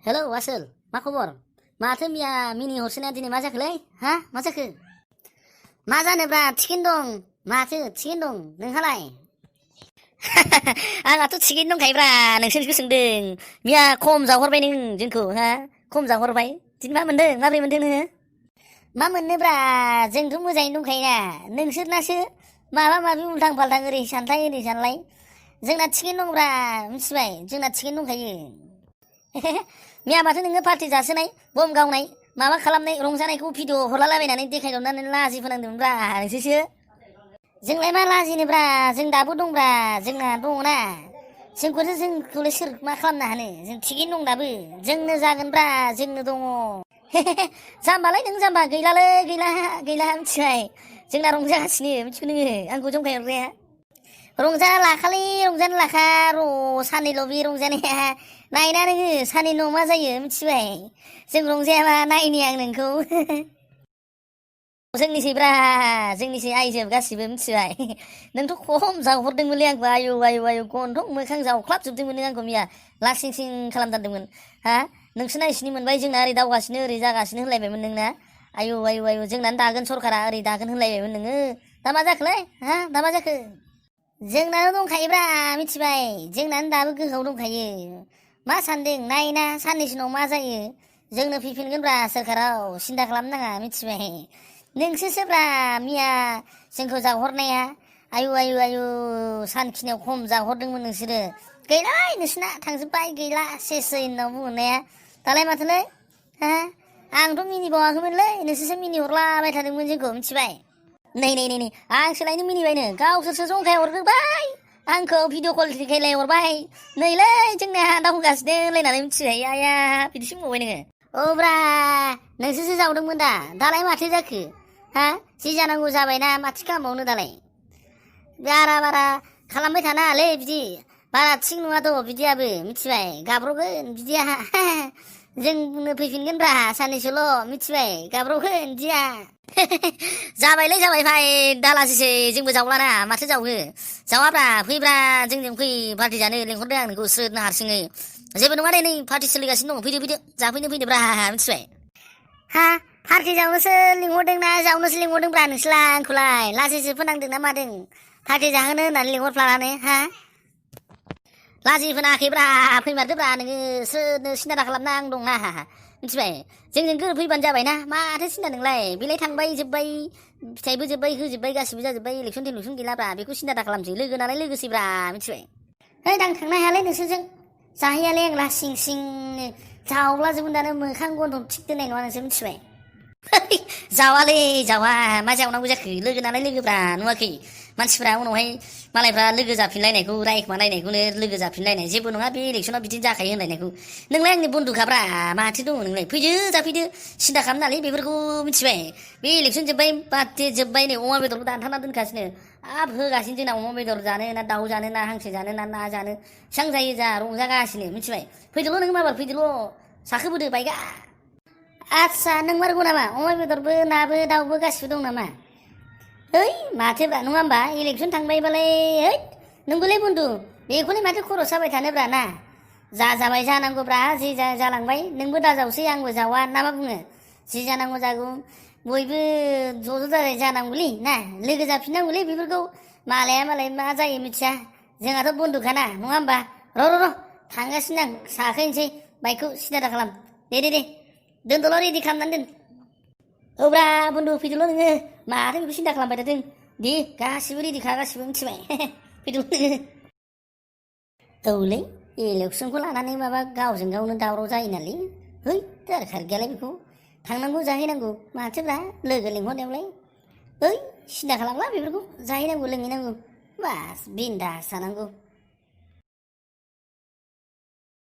hello आसोल मा खबर माथो मिया मिनि हरसेना दिनै मा जाखोलै हा मा जाखो मा जानोब्रा थिगैनो दं माथो थिगैनो दं नोंहालाय आंहाथ' थिगैनो दंखायोब्रा नोंसोरनिखौ सोंदों मिया खम जाहरबाय नों जोंखौ हा खम जाहरबाय दिनै मा मोनदों माब्रै मोनदों नोङो मा मोननोब्रा जोंथ' मोजाङैनो दंखायोना नोंसोरनासो माबा माबि उल्थां फाल्थां ओरै सानलाय ओरै सानलाय जोंना थिगैनो दंब्रा मिथिबाय जोंना थिगैनो दंखायो मिया माथो नोङो पार्टि जासोनाय बम गावनाय माबा खालामनाय रंजानायखौ भिडिअ हरलालाबायनानै देखायहरनानै लाजि फोनांदोंमोनब्रा नोंसोरसो जोंलाय मा लाजिनोब्रा जों दाबो दंब्रा जोंना दङना जोंखौलाय सोर मा खालामनो हानो जों थिगैनो दं दाबो जोंनो जागोनब्रा जोंनो दङ जाम्बालाय नों जाम्बा गैलालै गैला मिथिबाय जोंना रंजागासिनो मिथिगौ नोङो आंखौ जंखायहरग्राया रंजाना लाखा र' साननैल' बे रंजानाया नायना नोङो साननैल' मा जायो मिथिबाय जों रंजायाबा नायनि आं नोंखौ जोंनिसै आइजोब गासिबो मिथिबाय नोंथ' खम जाहरदोंमोनलै आंखौ आयु गन्थं मोखां जावख्लाबजोबदोंमोन नों आंखौ मिया लासिं सिं खालामथारदोंमोन हा नोंसो नायसिनि मोनबाय जोंना ओरै दावगासिनो ओरै जागासिनो होनलायबायमोन नोंना आयु जोंनानो दागोन सरखारा ओरै दागोन होनलायबायमोन नोङो दा मा जाखोलै हा दा मा जाखो जोंनानो दंखायोब्रा मिथिबाय जोंनानो दाबो गोहोआव दंखायो मा सानदों नायना साननैसो उनाव मा जायो जोंनो फैफिनगोनब्रा सोरखाराव सिन्था खालामनो नाङा मिथिबाय नोंसोरसोब्रा मिया जोंखौ जाहरनाया आयु सानखिनियाव खम जाहरदोंमोन नोंसोरो गैलाय नोंसिना थांजोब्बाय गैला सेसै होनना बुंहरनाया दालाय माथोलै हा आंथ' मिनिबावाखैमोनलै नोंसोरसो मिनिहरलाबाय थादोंमोन जोंखौ मिथिबाय नै आंसोलायनो मिनिबायनो गावसोरसो जंखाय हरग्रोबाय आंखौ भिडिअ कल देखायलाय हरबाय नैलै जोंना दावगासिनो होनलायनानै मिथिबाय आया बिदिसो बुंबावबाय नोङो औब्रा नोंसोरसो जावदोंमोन दा दालाय माथो जाखो हा जि जानांगौ जाबायना माथो खालामबावनो दालाय बारा खालामबाय थानाङालै बिदि बारा थिग नङाथ' बिदियाबो मिथिबाय गाब्र'गोन बिदिया जोंनो फैफिनगोनब्रा साननैसोल' मिथिबाय गाब्र'गोन बिदिया जाबाय भाइ दालासिसै जोंबो जावलाना माथो जावो जावाब्रा फैब्रा जोंजों फै पार्टि जानो लेंहरदों आं नोंखौ स्रोदनो हारसिङै जेबो नङा दे नै पार्टि सोलिगासिनो दं फैदो जाफैनो फैदोब्रा मिथिबाय हा पार्टि जावनोसो लिंहरदोंना जावनोसो लिंहरदोंब्रा नोंसोरलाय आंखौलाय लाजिसो फोनांदों ना मादों पार्टि जाहोनो होननानै लिंहरफ्लानानै हा लाजि फोनाङाखैब्रा फैमारदोब्रा नोङो स्रोदनो सिन्था खालामना आं दंना मिथिबाय जोंजों गोरोबफैबानो जाबायना माथो सिन्था नोंलाय बेलाय थांबाय जोब्बाय फिथाइबो जोब्बाय होजोब्बाय गासिबो जाजोब्बाय इलेकसन गैलाब्रा बेखौ सिन्था दा खालामसै लोगो नालाय लोगोसैब्रा मिथिबाय है आं थांनो हायालै नोंसोरजों जाहैयालै आं लासिं सिंनो जावब्लाजोबगोन दानो मोखां गन्थं थिग दोननाय नङा नोंसोर मिथिबाय जावा मा जावनांगौ जाखो लोगो नालाय लोगोब्रा नुवाखै मानसिफ्रा उनावहाय मालायफ्रा लोगो जाफिनलायनायखौ रायखुमालायनायखौनो लोगो जाफिनलायनाय जेबो नङा बे इलेकसनाव बिदिनो जाखायो होनलायनायखौ नोंलाय आंनि बन्दुखाब्रा माथो दङ नोंलाय फैदो जाफैदो सिन्था खालामनानै बेफोरखौ मिथिबाय बे इलेकसन जोब्बाय पार्टि जोब्बाय नै अमा बेदरखौ दानथारना दोनगासिनो हाब होगासिनो जोंना अमा बेदर जानो ना दाउ जानो ना हांसो जानो ना जानो बेसेबां जायो जा रंजागासिनो मिथिबाय फैदोल' नों माबार फैदोल' साखोबोदो बायगा आदसा नोंमारगौ नामा अमा बेदरबो नाबो दाउबो गासिबो दं नामा ओइ माथोब्रा नङा होमबा इलेकसन थांबायबालाय है नोंबोलाय बन्दु बेखौलाय माथो खर' साबाय थानोब्रा ना जाबाय जानांगौब्रा जि जालांबाय नोंबो दाजावसै आंबो जावा ना मा बुङो जि जानांगौ जागौ बयबो ज' जाजाय जानांगौलै ना लोगो जाफिननांगौलै बेफोरखौ मालाया मालाय मा जायो मिथिया जोंहाथ' बन्दुखाना नङा होमबा र' थांगासिनो आं साखोनोसै बाइकखौ सिदा दा खालाम दे दोनदोल' रेडि खालामनानै दोन औब्रा बन्दु फैदोल' नोङो माथो बेखौ सिन्था खालामबाय थादों दे गासिबो रेडिखा गासिबो मिथिबाय फैदोल' नोङो औलै इलेकसनखौ लानानै माबा गावजों गावनो दावराव जायो नालै है दरखार गैयालाय बेखौ थांनांगौ जाहैनांगौ माथोब्रा लोगो लिंहरनायावलाय ओइ सिन्था खालामला बेफोरखौ जाहैनांगौ लोंहैनांगौ बास बिन्दास जानांगौ